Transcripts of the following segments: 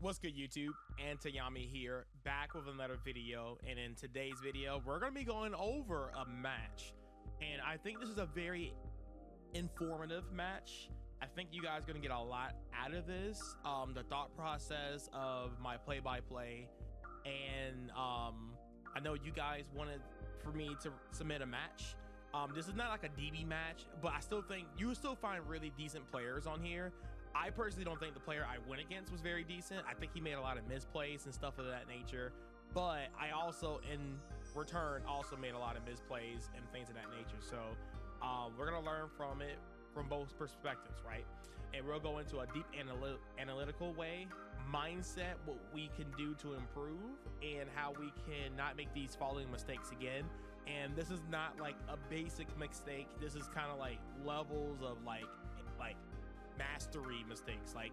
What's good, YouTube? And Tayami here, back with another video. And in today's video, we're going to be going over a match. And I think this is a very informative match. I think you guys are going to get a lot out of this. The thought process of my play-by-play. And I know you guys wanted for me to submit a match. This is not like a DB match, but I still think you will still find really decent players on here. I personally don't think the player I went against was very decent. I think he made a lot of misplays and stuff of that nature. But I also, in return, also made a lot of misplays and things of that nature. So we're going to learn from it from both perspectives, right? And we'll go into a deep analytical way, mindset, what we can do to improve, and how we can not make these following mistakes again. And this is not like a basic mistake. This is kind of like levels of like mastery mistakes, like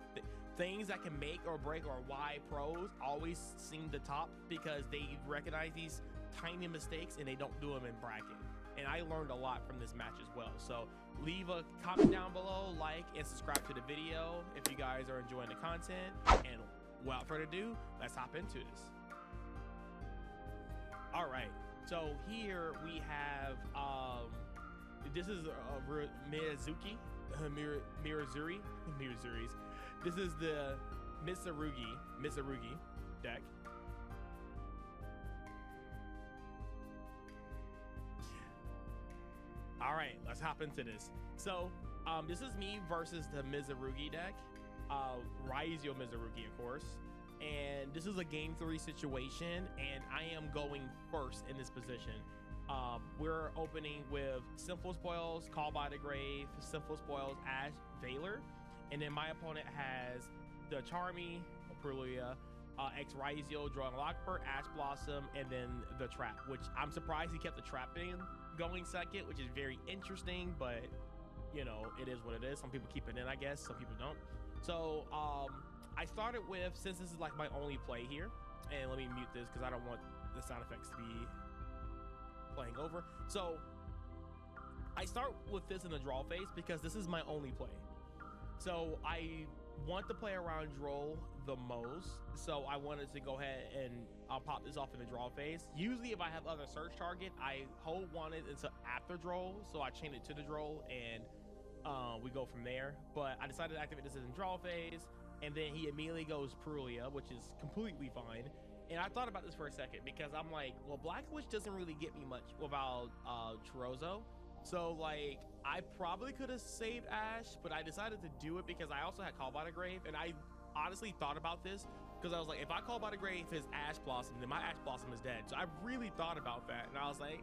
things that can make or break, or why pros always seem to top, because they recognize these tiny mistakes and they don't do them in bracket. And I learned a lot from this match as well. So leave a comment down below, like and subscribe to the video if you guys are enjoying the content. And without further ado, let's hop into this. All right, so here we have this is Mitsurugi's. This is the Mitsurugi deck. All right, let's hop into this. So this is me versus the Mitsurugi deck, Ryzeal Mitsurugi, of course. And this is a game 3 situation, and I am going first in this position. We're opening with Simple Spoils, Call by the Grave, Simple Spoils, Ash, Valor, and then my opponent has the Charmy, Prulia, X Ryzeal, drawing Lockbird, Ash Blossom, and then the Trap, which I'm surprised he kept the Trap in going second, which is very interesting, but you know, it is what it is. Some people keep it in, I guess, some people don't. So I started with, since this is like my only play here, and let me mute this because I don't want the sound effects to be playing over. So I start with this in the draw phase because this is my only play. So I want to play around draw the most, so I wanted to go ahead and I'll pop this off in the draw phase. Usually if I have other search target, I hold one until after draw, so I chain it to the draw and we go from there. But I decided to activate this in the draw phase, and then he immediately goes Prulia, which is completely fine. And I thought about this for a second because I'm like, well, Black Witch doesn't really get me much without Chorozo. So like, I probably could have saved Ash, but I decided to do it because I also had Call by the Grave. And I honestly thought about this because I was like, if I Call by the Grave his Ash Blossom, then my Ash Blossom is dead. So I really thought about that. And I was like,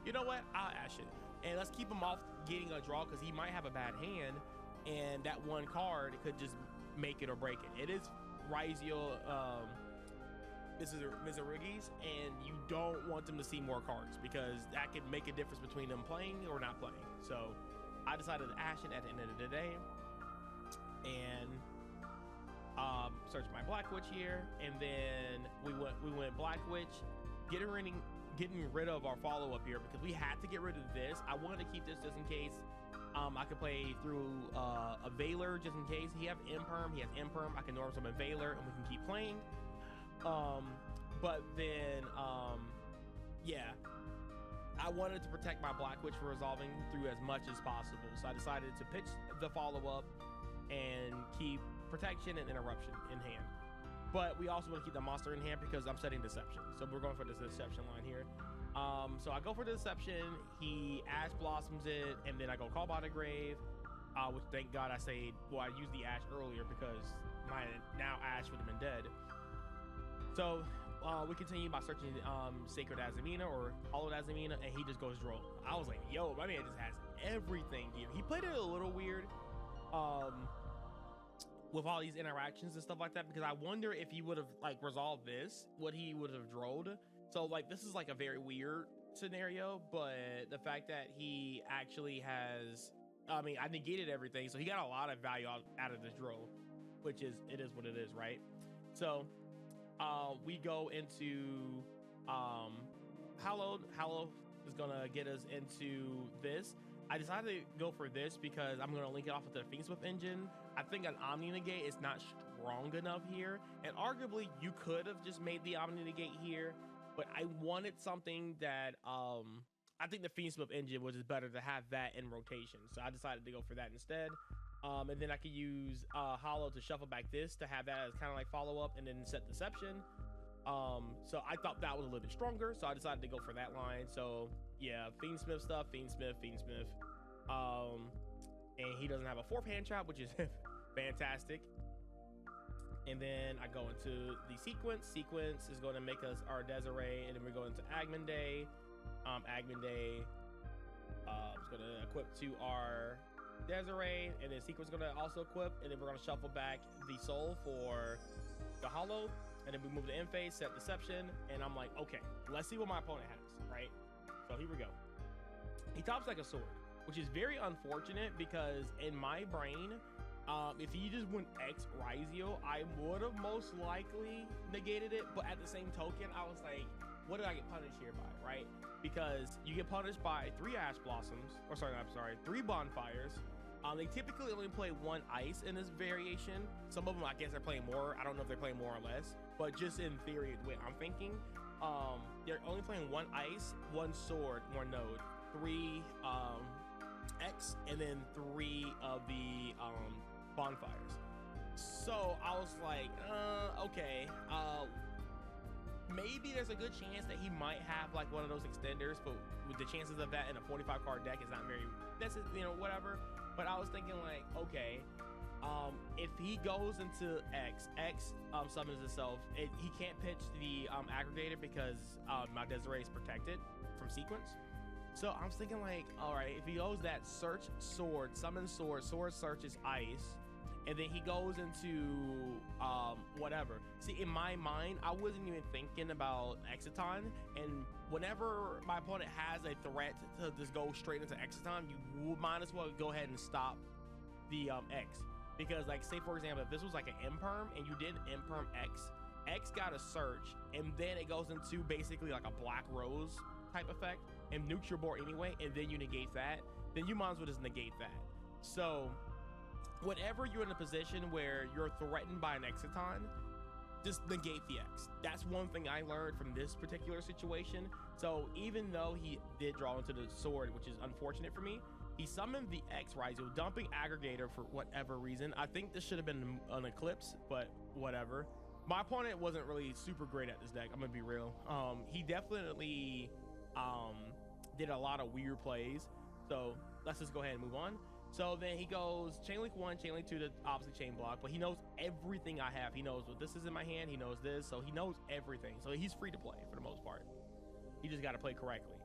you know what? I'll Ash it. And let's keep him off getting a draw because he might have a bad hand. And that one card could just make it or break it. It is Ryzeal, Mitsurugi's, and you don't want them to see more cards because that could make a difference between them playing or not playing. So I decided to ash it at the end of the day and search my Black Witch here, and then we went Black Witch, getting rid of our follow-up here because we had to get rid of this. I wanted to keep this just in case I could play through a Valor just in case. He has Imperm, I can norm summon Valor and we can keep playing. But then yeah, I wanted to protect my Black Witch for resolving through as much as possible, so I decided to pitch the follow-up and keep protection and interruption in hand. But we also want to keep the monster in hand because I'm setting Deception, so we're going for this Deception line here. So I go for the Deception, he Ash Blossoms it, and then I go Call by the Grave, which thank God I used the Ash earlier because my now Ash would have been dead. So we continue by searching Sacred Azamina or Hollowed Azamina, and he just goes draw. I was like, yo, my man just has everything here. He played it a little weird with all these interactions and stuff like that, because I wonder if he would have like resolved this, what he would have drawed. So like, this is like a very weird scenario, but the fact that he actually has, I mean, I negated everything, so he got a lot of value out of this draw, which is, it is what it is, right? So we go into Hallowed is gonna get us into this. I decided to go for this because I'm gonna link it off with the Fiendsmith engine. I think an Omni negate is not strong enough here, and arguably you could have just made the Omni negate here, but I wanted something that I think the Fiendsmith engine was just better to have that in rotation, so I decided to go for that instead. And then I could use Hollow to shuffle back this to have that as kind of like follow up, and then set Deception. So I thought that was a little bit stronger, so I decided to go for that line. So yeah, Fiendsmith stuff, Fiendsmith. And he doesn't have a 4th hand trap, which is fantastic. And then I go into the sequence. Sequence is going to make us our Desiree, and then we're going to Agmande. Agmande is going to equip to our Desiree, and then sequence is going to also equip, and then we're going to shuffle back the soul for the Hollow, and then we move the end phase, set Deception, and I'm like, okay, let's see what my opponent has, right? So here we go. He tops like a sword, which is very unfortunate because in my brain, if he just went X Ryzeal, I would have most likely negated it, but at the same token, I was like, what did I get punished here by, right? Because you get punished by 3 Ash Blossoms, or sorry, I'm sorry, 3 Bonfires. They typically only play 1 ice in this variation. Some of them, I guess, they're playing more. I don't know if they're playing more or less, but just in theory, the way I'm thinking, they're only playing 1 ice, 1 sword, 1 node, 3 X, and then 3 of the bonfires. So I was like, okay, maybe there's a good chance that he might have like one of those extenders, but with the chances of that in a 45 card deck is not very, that's, you know, whatever. But I was thinking like, okay, if he goes into X summons itself, he can't pitch the aggregator because my Desiree is protected from sequence. So I was thinking like, all right, if he goes that search sword, summon sword, sword searches ice, and then he goes into whatever. See, in my mind, I wasn't even thinking about Exiton, and whenever my opponent has a threat to just go straight into Exiton, you might as well go ahead and stop the X. Because like, say for example, if this was like an imperm and you did imperm X got a search, and then it goes into basically like a Black Rose type effect and nukes your board anyway, and then you negate that, then you might as well just negate that. So whenever you're in a position where you're threatened by an Exiton, just negate the X. That's one thing I learned from this particular situation. So even though he did draw into the sword, which is unfortunate for me, he summoned the X Ryzeal, dumping aggregator for whatever reason. I think this should have been an Eclipse, but whatever. My opponent wasn't really super great at this deck, I'm gonna be real. He definitely did a lot of weird plays. So let's just go ahead and move on. So then he goes Chain Link 1, Chain Link 2 to obviously Chain Block, but he knows everything I have. He knows what this is in my hand, he knows this, so he knows everything. So he's free to play for the most part. He just got to play correctly.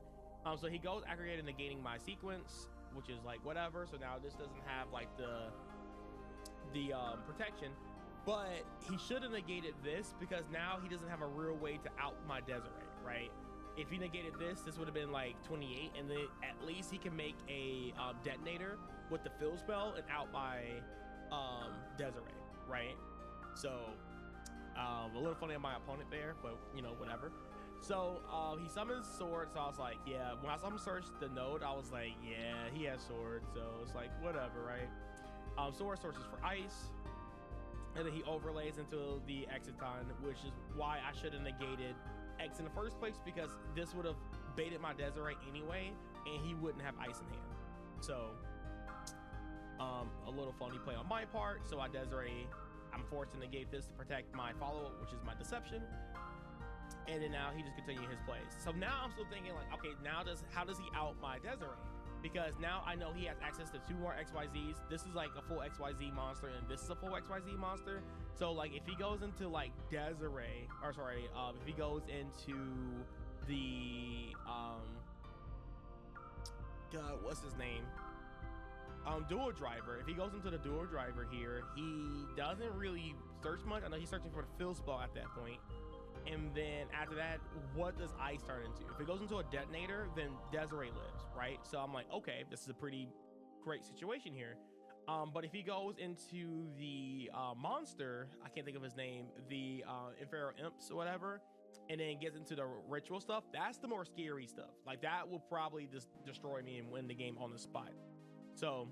So he goes aggregating, negating my sequence, which is like whatever. So now this doesn't have like the protection, but he should have negated this because now he doesn't have a real way to out my Desiree, right? If he negated this would have been like 28, and then at least he can make a detonator with the fill spell and out my Desiree, right? So a little funny on my opponent there, but you know, whatever. So he summons sword, so I was like, yeah, when I saw him search the node, I was like, yeah, he has sword, so it's like whatever, right? Sword searches for ice, and then he overlays into the Exiton, which is why I should have negated X in the first place, because this would have baited my Desiree anyway, and he wouldn't have ice in hand. So a little funny play on my part. So I Desiree, I'm forced to negate this to protect my follow-up, which is my Deception. And then now he just continued his plays. So now I'm still thinking like, okay, now how does he out my Desiree? Because now I know he has access to 2 more XYZs. This is like a full XYZ monster, and this is a full XYZ monster. So like if he goes into like Desiree, or sorry, if he goes into the God, what's his name? Dual Driver. If he goes into the Dual Driver here, he doesn't really search much. I know he's searching for the fill spell at that point. And then after that, what does ice turn into? If it goes into a detonator, then Desiree lives, right? So I'm like, okay, this is a pretty great situation here. But if he goes into the monster, I can't think of his name, the Infernal Imps or whatever, and then gets into the ritual stuff, that's the more scary stuff. Like that will probably just destroy me and win the game on the spot. So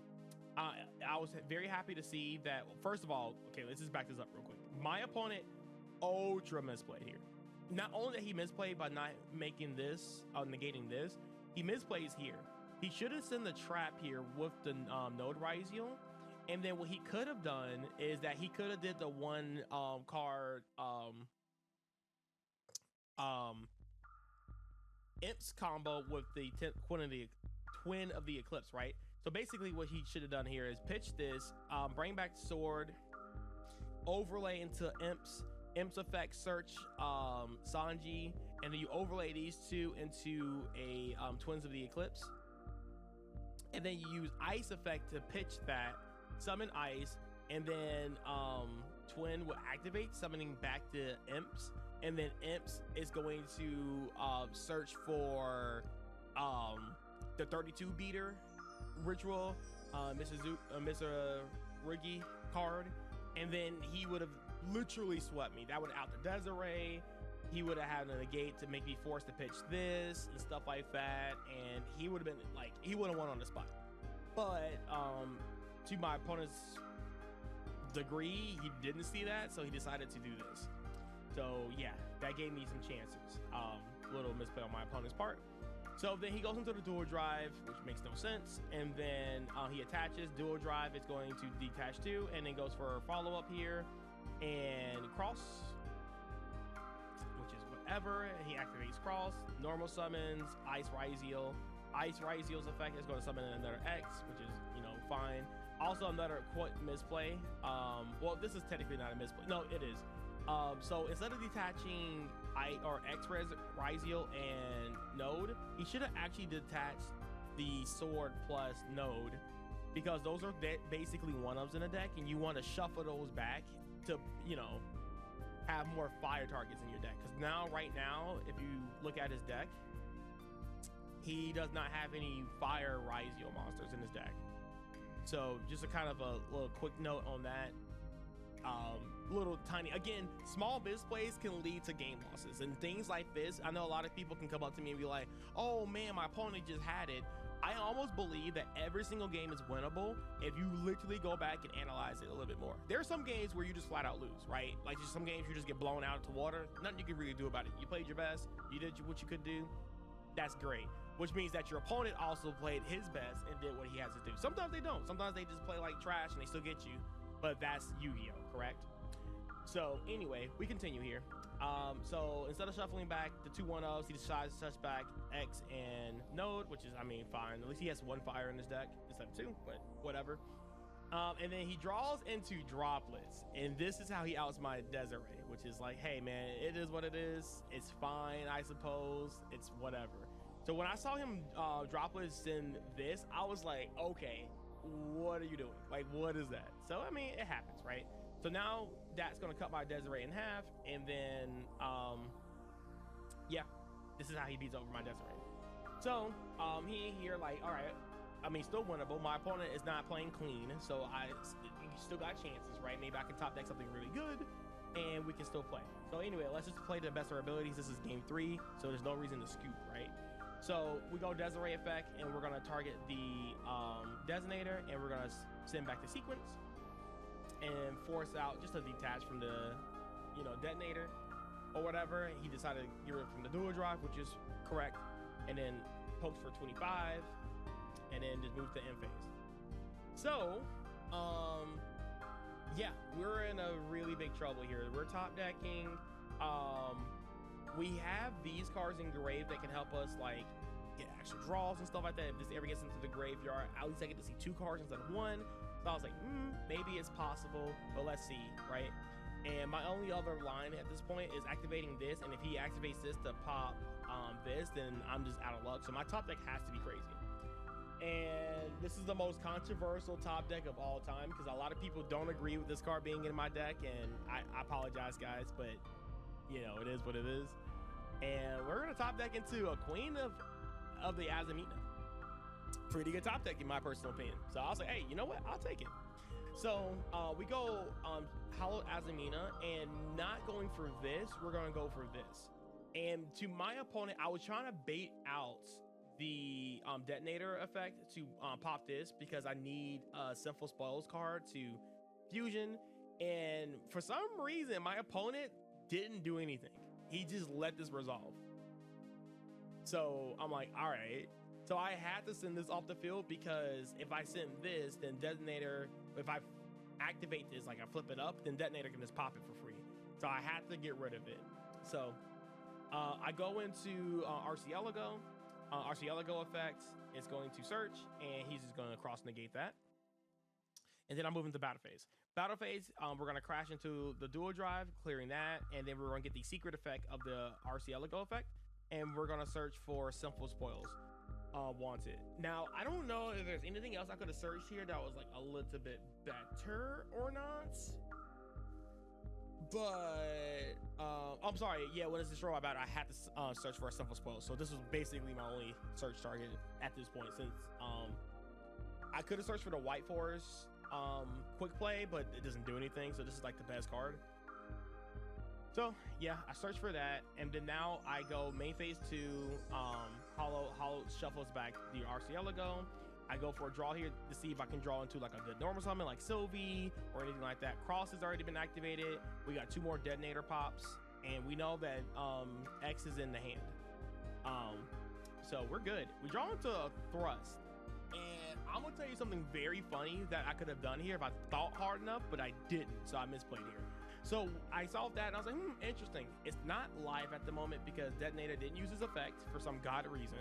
I was very happy to see that. First of all, okay, let's just back this up real quick. my opponent ultra misplayed here. Not only that he misplayed by not making this, negating this, he misplays here. He should have sent the trap here with the node Ryzeal. And then what he could have done is that he could have did the one card Imps combo with the twin of the Eclipse, right? So basically what he should have done here is pitch this, bring back sword, overlay into Imps effect, search Sanji, and then you overlay these two into a twins of the Eclipse. And then you use ice effect to pitch that, summon ice, and then twin will activate, summoning back to Imps. And then Imps is going to search for the 32 beater ritual, Mitsurugi card, and then he would have literally swept me. That would out the Desiree. He would have had a negate to make me forced to pitch this and stuff like that, and he would have been like, he would have won on the spot. But to my opponent's degree, he didn't see that, so he decided to do this. So yeah, that gave me some chances. Little misplay on my opponent's part. So then he goes into the dual drive, which makes no sense. And then he attaches dual drive. It's going to detach too, and then goes for a follow-up here and cross, which is whatever. He activates cross, normal summons, Ice Ryzeal. Ice Ryzeal's effect is going to summon another X, which is, you know, fine. Also another quote misplay. Well, this is technically not a misplay. No, it is. So instead of detaching X Ryzeal and node, he should have actually detached the sword plus node, because those are basically one-ups in a deck, and you want to shuffle those back to, you know, have more fire targets in your deck. Because now, right now, if you look at his deck, he does not have any fire Ryzeal monsters in his deck. So just a kind of a little quick note on that. Little tiny, again, small misplays can lead to game losses and things like this. I know a lot of people can come up to me and be like, oh man, my opponent just had it. I almost believe that every single game is winnable if you literally go back and analyze it a little bit more. There are some games where you just flat out lose, right? Like just some games you just get blown out into water. Nothing you can really do about it. You played your best, you did what you could do. That's great. Which means that your opponent also played his best and did what he has to do. Sometimes they don't. Sometimes they just play like trash and they still get you. But that's Yu-Gi-Oh, correct? So anyway, we continue here. So instead of shuffling back the two 1-0s, he decides to touch back X and node, which is, I mean, fine. At least he has one fire in his deck instead of two, but whatever. And then he draws into droplets, and this is how he outs my Desiree, which is like, hey man, it is what it is. It's fine, I suppose. It's whatever. So when I saw him droplets in this, I was like, okay, what are you doing? Like, what is that? So I mean, it happens, right? So now that's gonna cut my Desiree in half, and then yeah, this is how he beats over my Desiree. So he here like, all right, I mean, still winnable. My opponent is not playing clean, so you still got chances, right? Maybe I can top deck something really good, and we can still play. So anyway, let's just play to the best of our abilities. This is game 3, so there's no reason to scoop, right? So we go Desiree effect, and we're gonna target the Designator, and we're gonna send back the sequence and force out just to detach from the, you know, detonator or whatever. He decided to get rid from the dual drive, which is correct, and then pokes for 25, and then just moves to end phase. So yeah, we're in a really big trouble here. We're top decking. We have these cards in grave that can help us like get extra draws and stuff like that. If this ever gets into the graveyard, at least I get to see 2 cards instead of 1. So I was like, maybe it's possible, but let's see, right? And my only other line at this point is activating this, and if he activates this to pop this, then I'm just out of luck. So my top deck has to be crazy. And this is the most controversial top deck of all time, because a lot of people don't agree with this card being in my deck, and I apologize, guys, but you know, it is what it is. And we're gonna top deck into a Queen of the Azamina. Pretty good top deck in my personal opinion. So I was like, hey, you know what? I'll take it. So we go Hallowed Azamina, and not going for this, we're gonna go for this. And to my opponent, I was trying to bait out the detonator effect to pop this, because I need a Sinful Spoils card to fusion And for some reason, my opponent didn't do anything. He just let this resolve. So I'm like, all right. So I had to send this off the field because if I send this, then Detonator, if I activate this, like I flip it up, then Detonator can just pop it for free. So I had to get rid of it. So I go into Arcielago. Arcielago effect is going to search, and he's just going to cross negate that. And then I move into battle phase. Battle phase, we're going to crash into the dual drive, clearing that, and then we're going to get the secret effect of the Arcielago effect, and we're going to search for Sinful Spoils. Wanted. Now, I don't know if there's anything else I could have searched here that was like a little bit better or not. But I'm sorry, yeah, when it's destroyed by battle, I had to search for a Sinful Spoil. So this was basically my only search target at this point, since I could have searched for the White Forest quick play, but it doesn't do anything. So this is like the best card. So yeah, I searched for that, and then now I go main phase 2. Hollow shuffles back the Arcielago. I go for a draw here to see if I can draw into like a good normal summon like Sylvie or anything like that. Cross has already been activated. We got 2 more Detonator pops, and we know that X is in the hand. So we're good. We draw into a Thrust, and I'm gonna tell you something very funny that I could have done here if I thought hard enough, but I didn't. So I misplayed here. So I solved that, and I was like, interesting. It's not live at the moment because Detonator didn't use his effect for some god reason.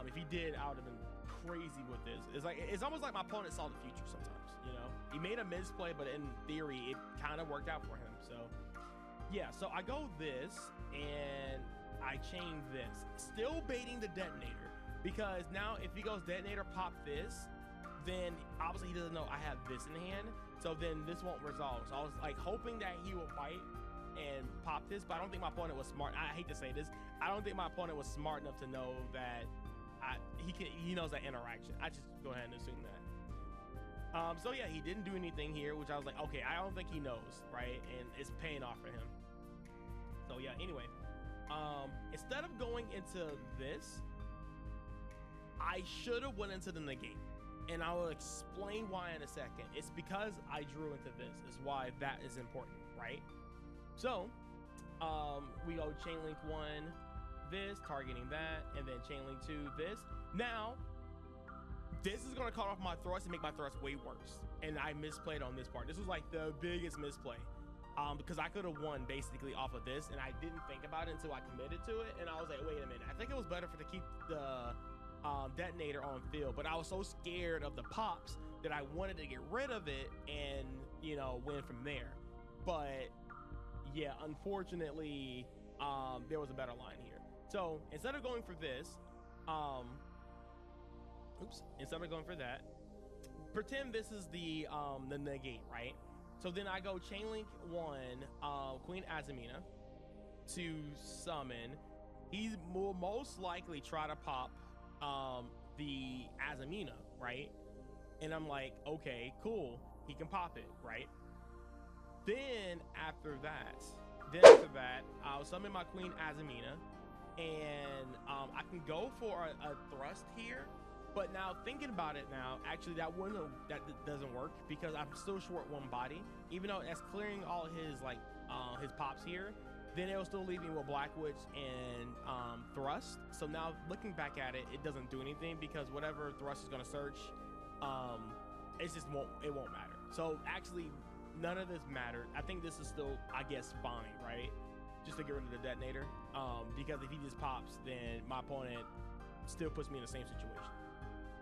If he did, I would have been crazy with this. It's almost like my opponent saw the future sometimes, you know? He made a misplay, but in theory, it kind of worked out for him. So yeah, so I go this, and I chain this. Still baiting the Detonator, because now if he goes Detonator, pop this, then obviously he doesn't know I have this in hand. So then this won't resolve. So I was like hoping that he would fight and pop this, but I don't think my opponent was smart. I hate to say this. I don't think my opponent was smart enough to know that he knows that interaction. I just go ahead and assume that. So yeah, he didn't do anything here, which I was like, okay, I don't think he knows, right? And it's paying off for him. So yeah, anyway, instead of going into this, I should have went into the negate. And I will explain why in a second. It's because I drew into this is why that is important, right? So we go chain link 1, this, targeting that, and then chain link 2, this. Now, this is gonna cut off my thrust and make my thrust way worse. And I misplayed on this part. This was like the biggest misplay. Because I could have won basically off of this, and I didn't think about it until I committed to it. And I was like, wait a minute, I think it was better to keep the Detonator on field, but I was so scared of the pops that I wanted to get rid of it and, you know, win from there. But yeah, unfortunately, there was a better line here. So instead of going for this, instead of going for that, pretend this is the negate, right? So then I go chain link 1, Queen Azamina to summon. He will most likely try to pop the Azamina, right? And I'm like, okay, cool, he can pop it, right? Then after that, I'll summon my Queen Azamina, and I can go for a thrust here. But now thinking about it now, actually that doesn't work because I'm still short 1 body. Even though that's clearing all his his pops here, then it'll still leave me with Black Witch and Thrust. So now looking back at it, it doesn't do anything because whatever Thrust is gonna search, it won't matter. So actually none of this mattered. I think this is still, I guess, fine, right? Just to get rid of the Detonator. Because if he just pops, then my opponent still puts me in the same situation,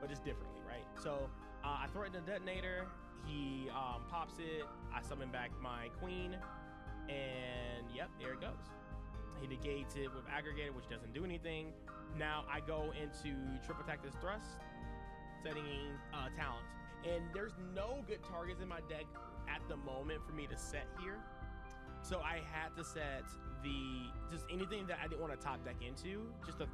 but just differently, right? So I threaten the Detonator, he pops it, I summon back my Queen, and yep, there it goes. He negates it with Aggregator, which doesn't do anything. Now I go into triple attack this thrust, setting talents. And there's no good targets in my deck at the moment for me to set here. So I had to set just anything that I didn't want to top deck into, just to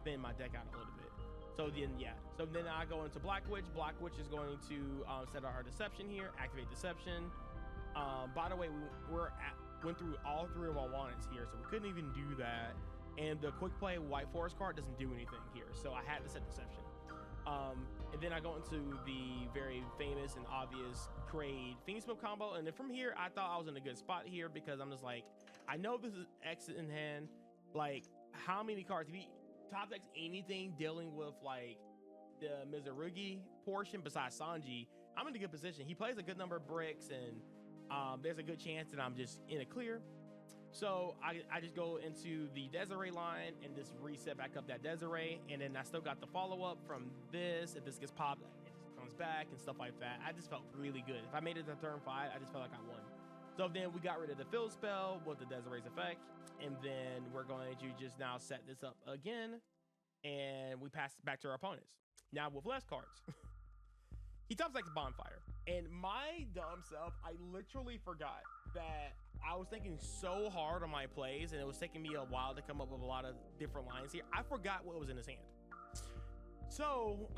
thin my deck out a little bit. So then, yeah. So then I go into Black Witch. Black Witch is going to set out our Deception here, activate Deception. By the way, went through all 3 of our wanteds here, so we couldn't even do that. And the quick play White Forest card doesn't do anything here, so I had to set Deception. And then I go into the very famous obvious create Fiendsmith combo. And then from here, I thought I was in a good spot here because I'm just like, I know this is X in hand. Like, how many cards? If he top decks anything dealing with like the Mitsurugi portion besides Sanji, I'm in a good position. He plays a good number of bricks, and there's a good chance that I'm just in a clear. So I just go into the Desiree line and just reset back up that Desiree, and then I still got the follow-up from this. If this gets popped, it just comes back and stuff like that. I just felt really good. If I made it to turn 5, I just felt like I won. So then we got rid of the fill spell with the Desiree's effect, and then we're going to just now set this up again, and we pass it back to our opponents. Now with less cards. He top decks Bonfire, and my dumb self, I literally forgot that I was thinking so hard on my plays, and it was taking me a while to come up with a lot of different lines here. I forgot what was in his hand. So,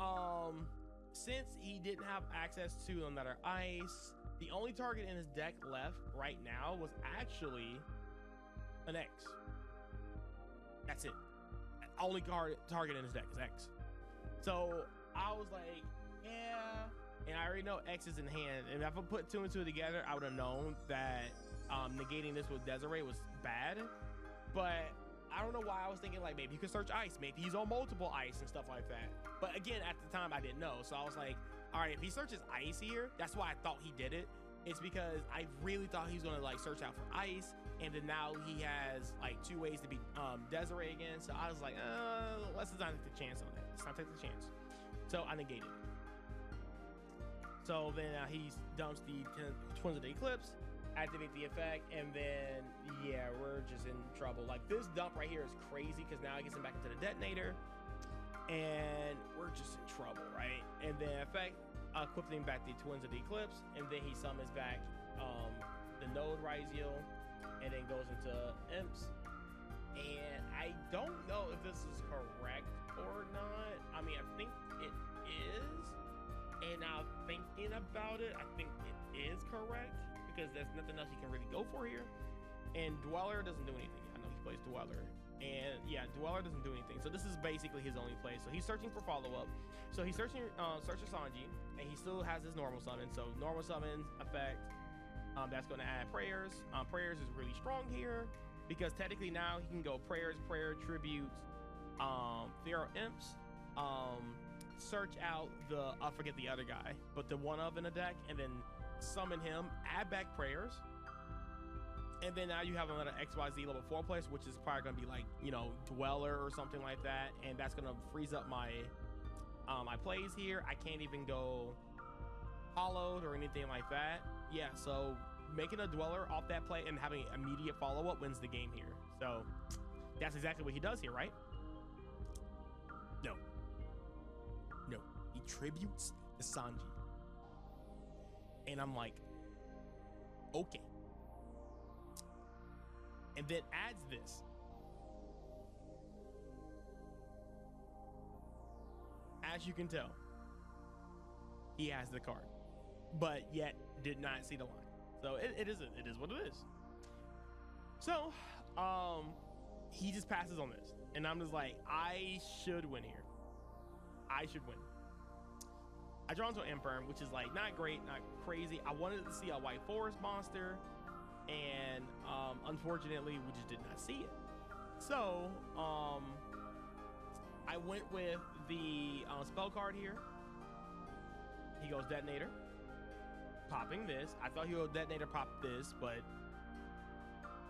since he didn't have access to another ice, the only target in his deck left right now was actually an X. That's it. Only target in his deck is X. So I was like, yeah. And I already know X is in hand. And if I put 2 and 2 together, I would have known that negating this with Desiree was bad. But I don't know why I was thinking like maybe you could search ice. Maybe he's on multiple ice and stuff like that. But again, at the time, I didn't know. So I was like, all right, if he searches ice here, that's why I thought he did it. It's because I really thought he was going to like search out for ice. And then now he has like 2 ways to beat Desiree again. So I was like, let's not take the chance on that. Let's not take the chance. So I negated it. So then he dumps the Twins of the Eclipse, activate the effect, and then, yeah, we're just in trouble. Like, this dump right here is crazy because now it gets him back into the detonator, and we're just in trouble, right? And then effect, equipping back the Twins of the Eclipse, and then he summons back the node Ryzeal, and then goes into Imps. And I don't know if this is correct or not. I mean, I think it is. And now thinking about it, I think it is correct because there's nothing else you can really go for here. And Dweller doesn't do anything. I know he plays Dweller. And yeah, Dweller doesn't do anything. So this is basically his only play. So he's searching for follow-up. So he's searches Sanji, and he still has his normal summon. So normal summon effect, that's going to add prayers. Prayers is really strong here because technically now he can go prayers, prayer, tribute, Pharaoh Imps, search out the, I forget the other guy, but the one of in the deck, and then summon him, add back prayers. And then now you have another XYZ level 4 place, which is probably going to be like, you know, Dweller or something like that. And that's going to freeze up my my plays here. I can't even go hollowed or anything like that. Yeah, so making a Dweller off that play and having immediate follow-up wins the game here. So that's exactly what he does here, right? No. No. He tributes to Sanji. And I'm like, okay. And then adds this. As you can tell, he has the card, but yet did not see the line. So it is what it is. So he just passes on this, and I'm just like, I should win here. I should win. I draw into an Infirm, which is like not great, not crazy. I wanted to see a White Forest monster, and unfortunately we just did not see it. So I went with the spell card here. He goes Detonator, popping this. I thought he would Detonator pop this, but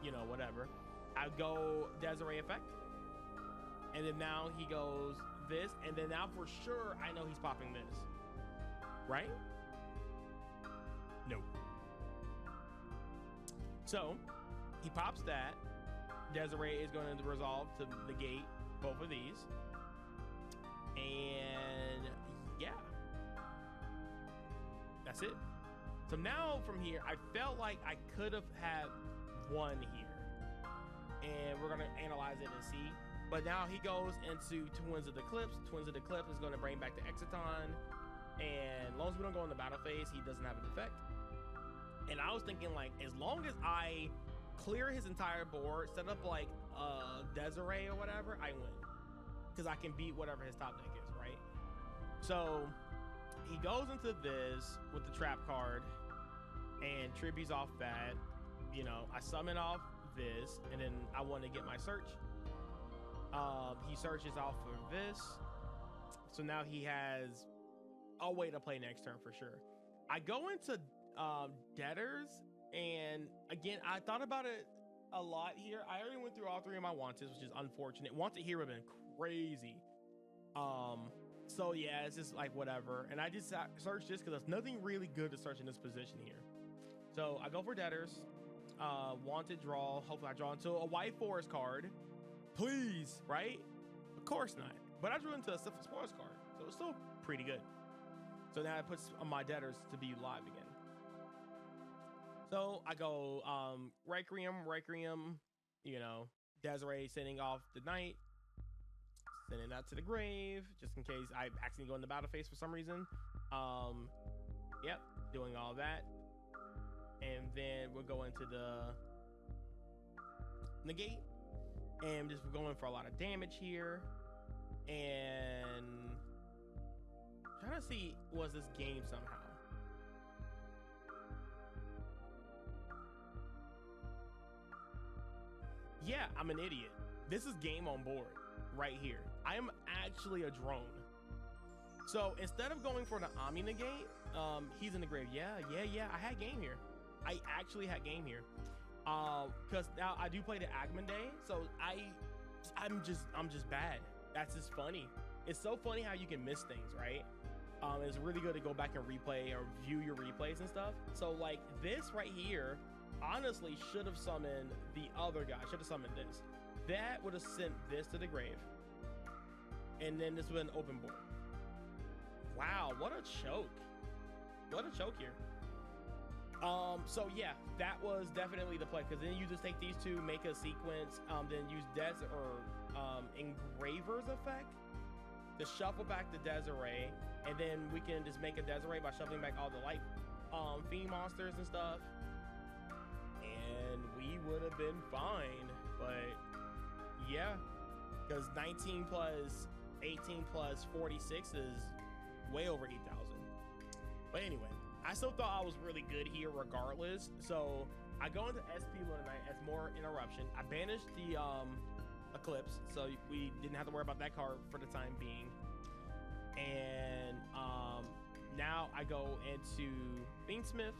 you know, whatever. I go Desiree effect, and then now he goes this, and then now for sure I know he's popping this, right? No. So he pops that. Desiree is going to resolve to negate both of these. And yeah, that's it. So now from here, I felt like I could have had one here. And we're going to analyze it and see. But now he goes into Twins of the Eclipse. Twins of the Eclipse is going to bring back the Exciton. And as long as we don't go in the battle phase, he doesn't have an effect. And I was thinking, like, as long as I clear his entire board, set up like Desiree or whatever, I win. Because I can beat whatever his top deck is, right? So he goes into this with the trap card and tributes off that. You know, I summon off this, and then I want to get my search. He searches off of this, so now he has a way to play next turn for sure. I go into debtors, and again, I thought about it a lot here. I already went through all three of my wanteds, which is unfortunate. Wanted here would have been crazy. So yeah, it's just like whatever. And I just searched this because there's nothing really good to search in this position here. So I go for debtors. Wanted draw. Hopefully I draw into a white forest card. Please, right? Of course not. But I drew into a Syphil Spoils card, so it's still pretty good. So now it puts my debtors to be live again. So I go Requiem, you know, Desiree sending off the knight, sending that to the grave, just in case I accidentally go in the battle phase for some reason. Yep, doing all that. And then we'll go into the negate. And just going for a lot of damage here. And trying to see, was this game somehow? Yeah, I'm an idiot. This is game on board right here. I am actually a drone. So instead of going for the Omni negate, he's in the grave. Yeah, I had game here. I actually had game here. Because now I do play the Agmande, so I'm just bad. That's just funny. It's so funny how you can miss things, right? It's really good to go back and replay or view your replays and stuff. So like this right here, honestly should have summoned the other guy. Should have summoned this. That would have sent this to the grave, and then this would have been open board. Wow, what a choke! What a choke here. So yeah, that was definitely the play, because then you just take these two, make a sequence, then use Engraver's effect to shuffle back the Desiree, and then we can just make a Desiree by shuffling back all the like fiend monsters and stuff, and we would have been fine. But yeah, because 19 plus 18 plus 46 is way over 8,000. But anyway, I still thought I was really good here regardless. So I go into SP Luna Knight as more interruption. I banished the Eclipse, so we didn't have to worry about that card for the time being. And now I go into Fiendsmith,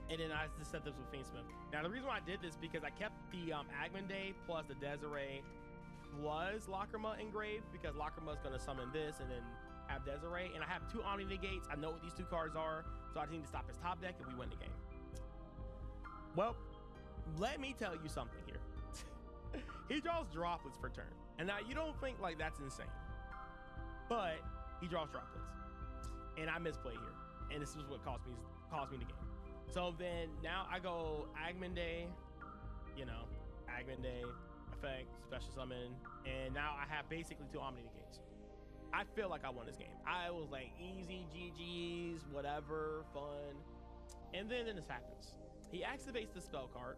and then I just set this with Fiendsmith. Now the reason why I did this because I kept the Agmande plus the Desiree plus Lacrima engraved, because Lacrima is going to summon this and then have Desiree, and I have two Omni negates. I know what these two cards are, so I just need to stop his top deck and we win the game. Well, let me tell you something here. He draws droplets per turn, and now you don't think like that's insane, but he draws droplets, and I misplay here, and this is what cost me the game. So then now I go Agmande, you know, Agmande effect, special summon, and now I have basically two Omni negates. I feel like I won this game. I was like easy GG's, whatever, fun. And then this happens. He activates the spell card.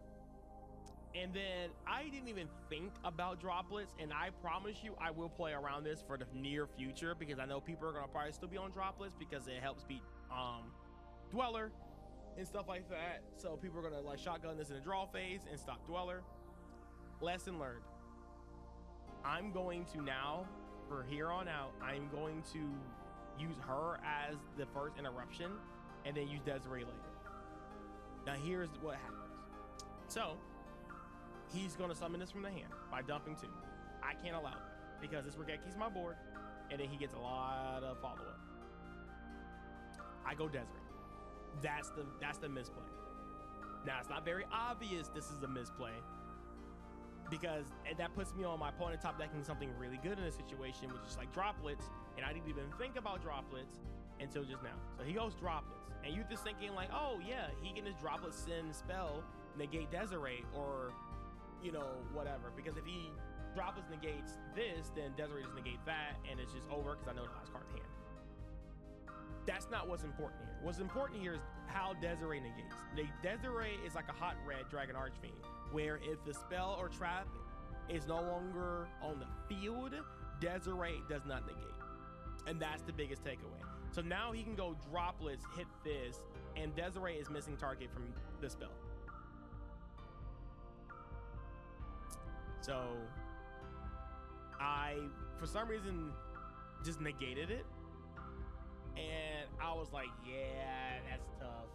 And then I didn't even think about droplets. And I promise you, I will play around this for the near future, because I know people are going to probably still be on droplets because it helps beat Dweller and stuff like that. So people are going to like shotgun this in the draw phase and stop Dweller. Lesson learned. I'm going to now, for here on out, I'm going to use her as the first interruption and then use Desiree later. Now here's what happens. So he's going to summon this from the hand by dumping two. I can't allow that because this Regekki's my board, and then he gets a lot of follow-up. I go Desiree. That's the misplay. Now it's not very obvious this is a misplay, because that puts me on my opponent top decking something really good in a situation, which is like droplets, and I didn't even think about droplets until just now. So he goes droplets, and you just thinking like, oh yeah, he can just droplet send spell negate Desiree, or you know, whatever, because if he droplets negates this, then Desiree just negate that, and it's just over because I know the last card in hand. That's not what's important here. What's important here is how Desiree negates. Desiree is like a hot red Dragon Archfiend, where if the spell or trap is no longer on the field, Desiree does not negate. And that's the biggest takeaway. So now he can go droplets, hit this, and Desiree is missing target from the spell. So I, for some reason, just negated it. And I was like, yeah, that's tough.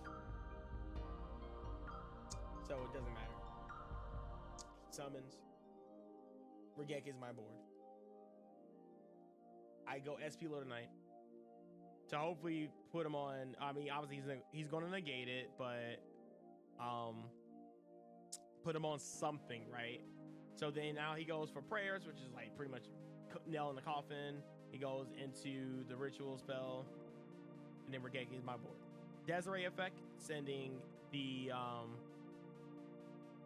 So it doesn't matter. Summons. Regek is my board. I go SP low tonight to hopefully put him on. I mean, obviously he's going to negate it, but put him on something, right? So then now he goes for prayers, which is like pretty much nail in the coffin. He goes into the ritual spell, and then Regek is my board. Desiree effect, sending the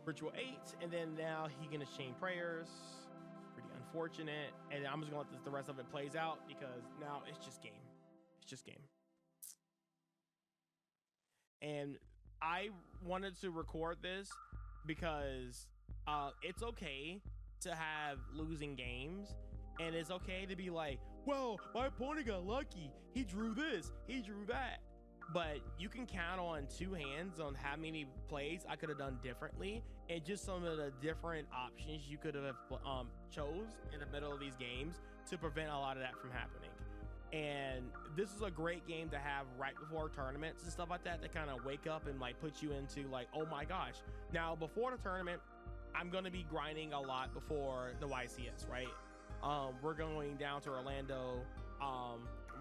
ritual 8, and then now he gonna chain prayers. Pretty unfortunate, and I'm just gonna let the rest of it plays out because now it's just game. It's just game. And I wanted to record this because it's okay to have losing games, and it's okay to be like, well, my opponent got lucky. He drew this, he drew that. But you can count on 2 hands on how many plays I could have done differently, and just some of the different options you could have chose in the middle of these games to prevent a lot of that from happening. And this is a great game to have right before tournaments and stuff like that, to kind of wake up and like put you into like, oh my gosh. Now before the tournament, I'm going to be grinding a lot before the YCS, right? We're going down to Orlando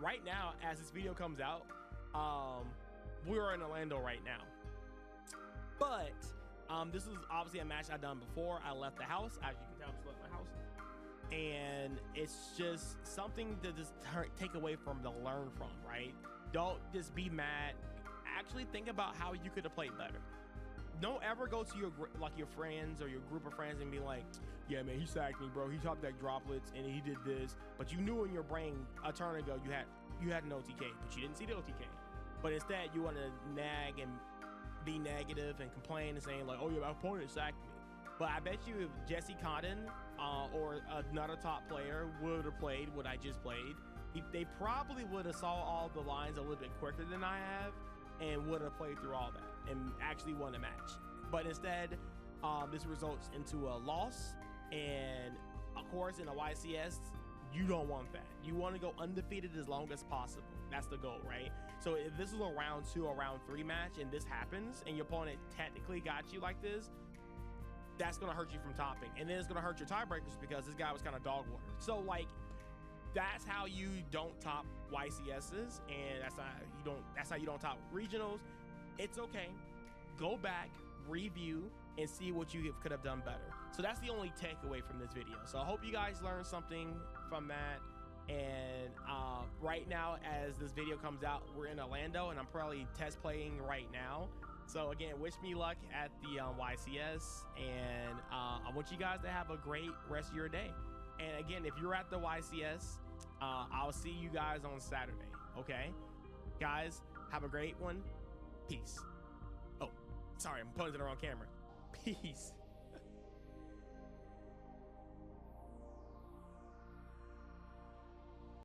right now as this video comes out. We're in Orlando right now, but this is obviously a match I've done before. I left the house, as you can tell, I just left my house, and it's just something to just take away from, to learn from, right? Don't just be mad. Actually think about how you could have played better. Don't ever go to your friends or your group of friends and be like, yeah man, he sacked me, bro, he top deck droplets and he did this, but you knew in your brain a turn ago you had an OTK, but you didn't see the OTK. But instead you want to nag and be negative and complain and saying like, oh yeah, my opponent sacked me. But I bet you if Jesse Condon or another top player would have played what I just played, they probably would have saw all the lines a little bit quicker than I have and would have played through all that and actually won a match. But instead, this results into a loss, and of course in a YCS, you don't want that. You want to go undefeated as long as possible. That's the goal, right? So if this is a round 2 or round 3 match and this happens and your opponent technically got you like this, that's going to hurt you from topping. And then it's going to hurt your tiebreakers because this guy was kind of dog water. So like, that's how you don't top YCSs, and that's how you don't top regionals. It's okay. Go back, review, and see what you could have done better. So that's the only takeaway from this video. So I hope you guys learned something from that. And right now, as this video comes out, we're in Orlando, and I'm probably test playing right now. So again, wish me luck at the YCS, and I want you guys to have a great rest of your day. And again, if you're at the YCS, I'll see you guys on Saturday. Okay, guys, have a great one. Peace. Oh, sorry, I'm pointing to the wrong camera. Peace.